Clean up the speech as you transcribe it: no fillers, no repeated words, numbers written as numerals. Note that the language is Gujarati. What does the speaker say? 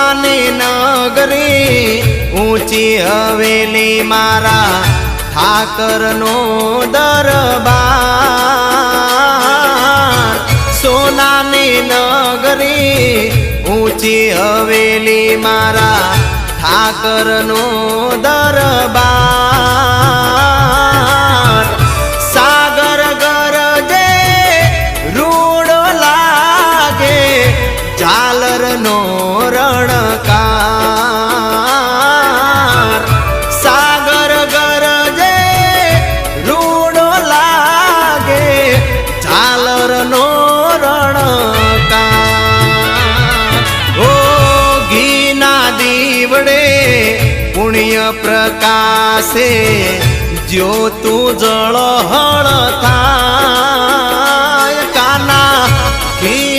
સોનાની નગરી ઊંચી હવેલી મારા ઠાકરનો દરબાર સોનાની નગરી ઊંચી હવેલી મારા ઠાકરનો દરબાર સાગર ગરજે રૂડો લાગે ઝાલરનો રણકાર સાગર ગરજે રૂડો લાગે ઝાલરનો રણકાર ઓ ઘીના દીવડે પુણ્ય પ્રકાશે જ્યોતું જળહળ થાય કાના ઘી